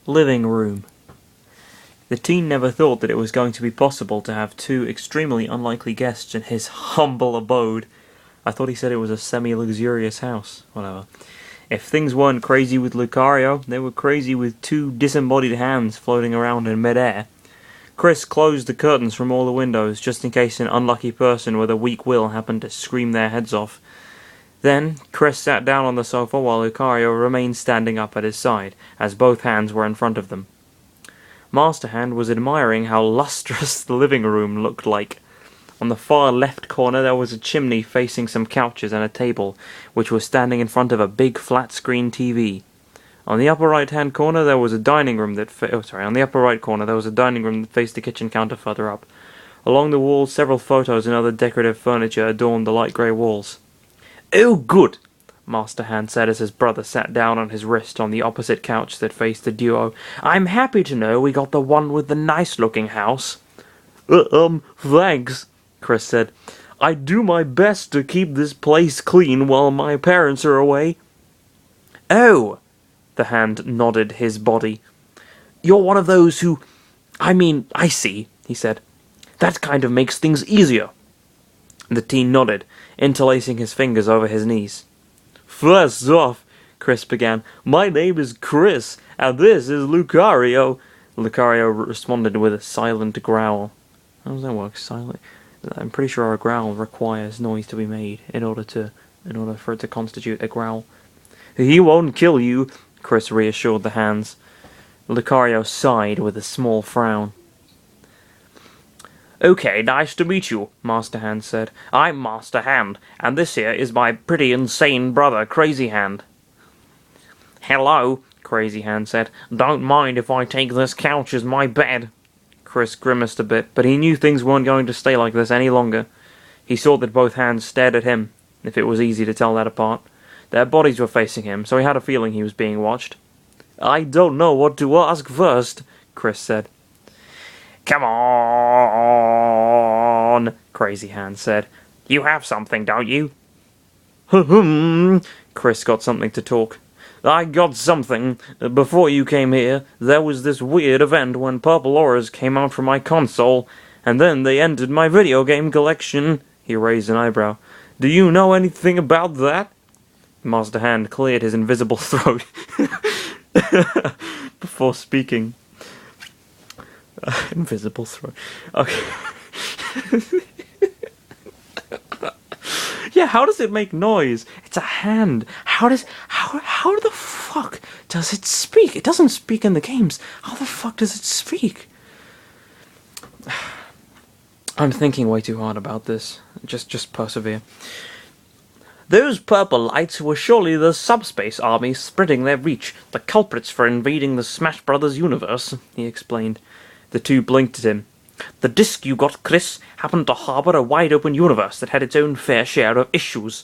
living room. The teen never thought that it was going to be possible to have two extremely unlikely guests in his humble abode. I thought he said it was a semi-luxurious house. Whatever. If things weren't crazy with Lucario, they were crazy with two disembodied hands floating around in mid-air. Chris closed the curtains from all the windows, just in case an unlucky person with a weak will happened to scream their heads off. Then, Chris sat down on the sofa while Lucario remained standing up at his side, as both hands were in front of them. Master Hand was admiring how lustrous the living room looked like. On the far left corner there was a chimney facing some couches and a table, which was standing in front of a big flat-screen TV. On the upper right-hand corner there was a dining room that on the upper right corner there was a dining room that faced the kitchen counter further up. Along the walls, several photos and other decorative furniture adorned the light grey walls. "Oh, good," Master Hand said as his brother sat down on his wrist on the opposite couch that faced the duo. "I'm happy to know we got the one with the nice-looking house." Thanks," Chris said. "I do my best to keep this place clean while my parents are away." "Oh," the hand nodded his body. "You're one of those who... I see," he said. "That kind of makes things easier." The teen nodded, interlacing his fingers over his knees. "First off," Chris began, "my name is Chris, and this is Lucario." Lucario responded with a silent growl. How does that work? Silent? I'm pretty sure a growl requires noise to be made in order for it to constitute a growl. "He won't kill you," Chris reassured the hands. Lucario sighed with a small frown. "Okay, nice to meet you," Master Hand said. "I'm Master Hand, and this here is my pretty insane brother, Crazy Hand." "Hello," Crazy Hand said. "Don't mind if I take this couch as my bed." Chris grimaced a bit, but he knew things weren't going to stay like this any longer. He saw that both hands stared at him, if it was easy to tell that apart. Their bodies were facing him, so he had a feeling he was being watched. "I don't know what to ask first," Chris said. "Come on," Crazy Hand said. "You have something, don't you?" Chris got something to talk. "I got something. Before you came here, there was this weird event when purple auras came out from my console, and then they entered my video game collection." He raised an eyebrow. "Do you know anything about that?" Master Hand cleared his invisible throat before speaking. Invisible throat. Okay. Yeah, how does it make noise? It's a hand. How the fuck does it speak? It doesn't speak in the games. How the fuck does it speak? I'm thinking way too hard about this. Just persevere. "Those purple lights were surely the Subspace army spreading their reach, the culprits for invading the Smash Brothers universe," he explained. The two blinked at him. "The disc you got, Chris, happened to harbour a wide-open universe that had its own fair share of issues."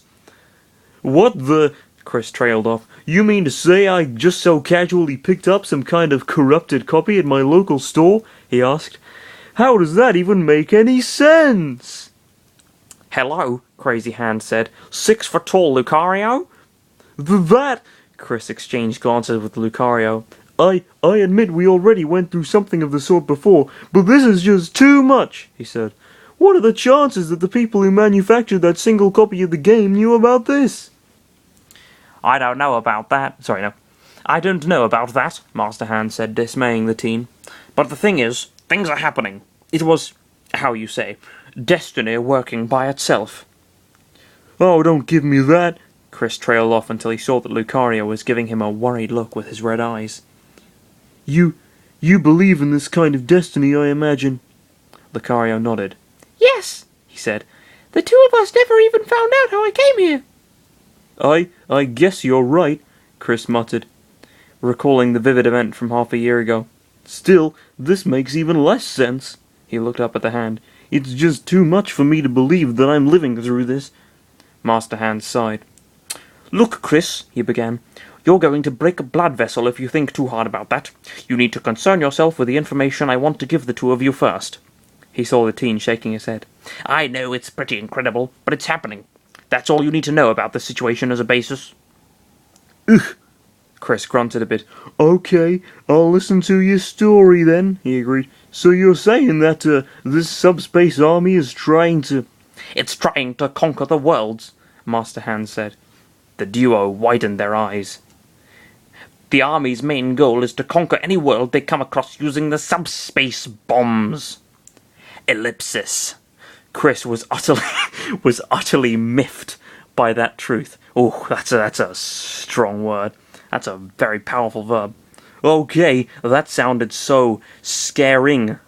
"What the..." Chris trailed off. "You mean to say I just so casually picked up some kind of corrupted copy at my local store?" he asked. "How does that even make any sense?" "Hello," Crazy Hand said. 6 foot tall, Lucario?" "That..." Chris exchanged glances with Lucario. I admit we already went through something of the sort before, but this is just too much," he said. "What are the chances that the people who manufactured that single copy of the game knew about this?" I don't know about that, Master Hand said, dismaying the teen. "But the thing is, things are happening. It was, how you say, destiny working by itself." "Oh, don't give me that." Chris trailed off until he saw that Lucario was giving him a worried look with his red eyes. You believe in this kind of destiny, I imagine." Lucario nodded. "Yes," he said. "The two of us never even found out how I came here." I guess you're right," Chris muttered, recalling the vivid event from half a year ago. "Still, this makes even less sense." He looked up at the hand. "It's just too much for me to believe that I'm living through this." Master Hand sighed. "Look, Chris," he began. "You're going to break a blood vessel if you think too hard about that. You need to concern yourself with the information I want to give the two of you first." He saw the teen shaking his head. "I know it's pretty incredible, but it's happening. That's all you need to know about the situation as a basis." "Ugh," Chris grunted a bit. Okay, I'll listen to your story then, he agreed. So you're saying that this subspace army is trying to... It's trying to conquer the worlds, Master Hand said. The duo widened their eyes. The army's main goal is to conquer any world they come across using the subspace bombs. Ellipsis. Chris was utterly miffed by that truth. Oh, that's a strong word. That's a very powerful verb. Okay, that sounded so scaring.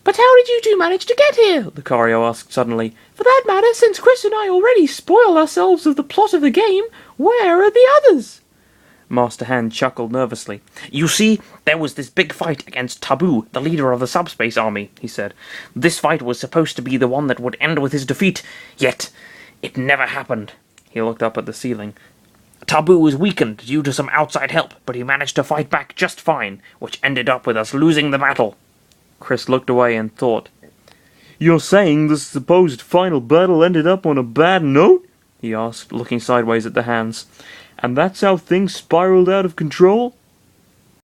But how did you two manage to get here? Lucario asked suddenly. For that matter, since Chris and I already spoil ourselves of the plot of the game, where are the others? Master Hand chuckled nervously. You see, there was this big fight against Taboo, the leader of the Subspace army, he said. This fight was supposed to be the one that would end with his defeat, yet it never happened. He looked up at the ceiling. Taboo was weakened due to some outside help, but he managed to fight back just fine, which ended up with us losing the battle. Chris looked away and thought. You're saying the supposed final battle ended up on a bad note? He asked, looking sideways at the hands. And that's how things spiraled out of control?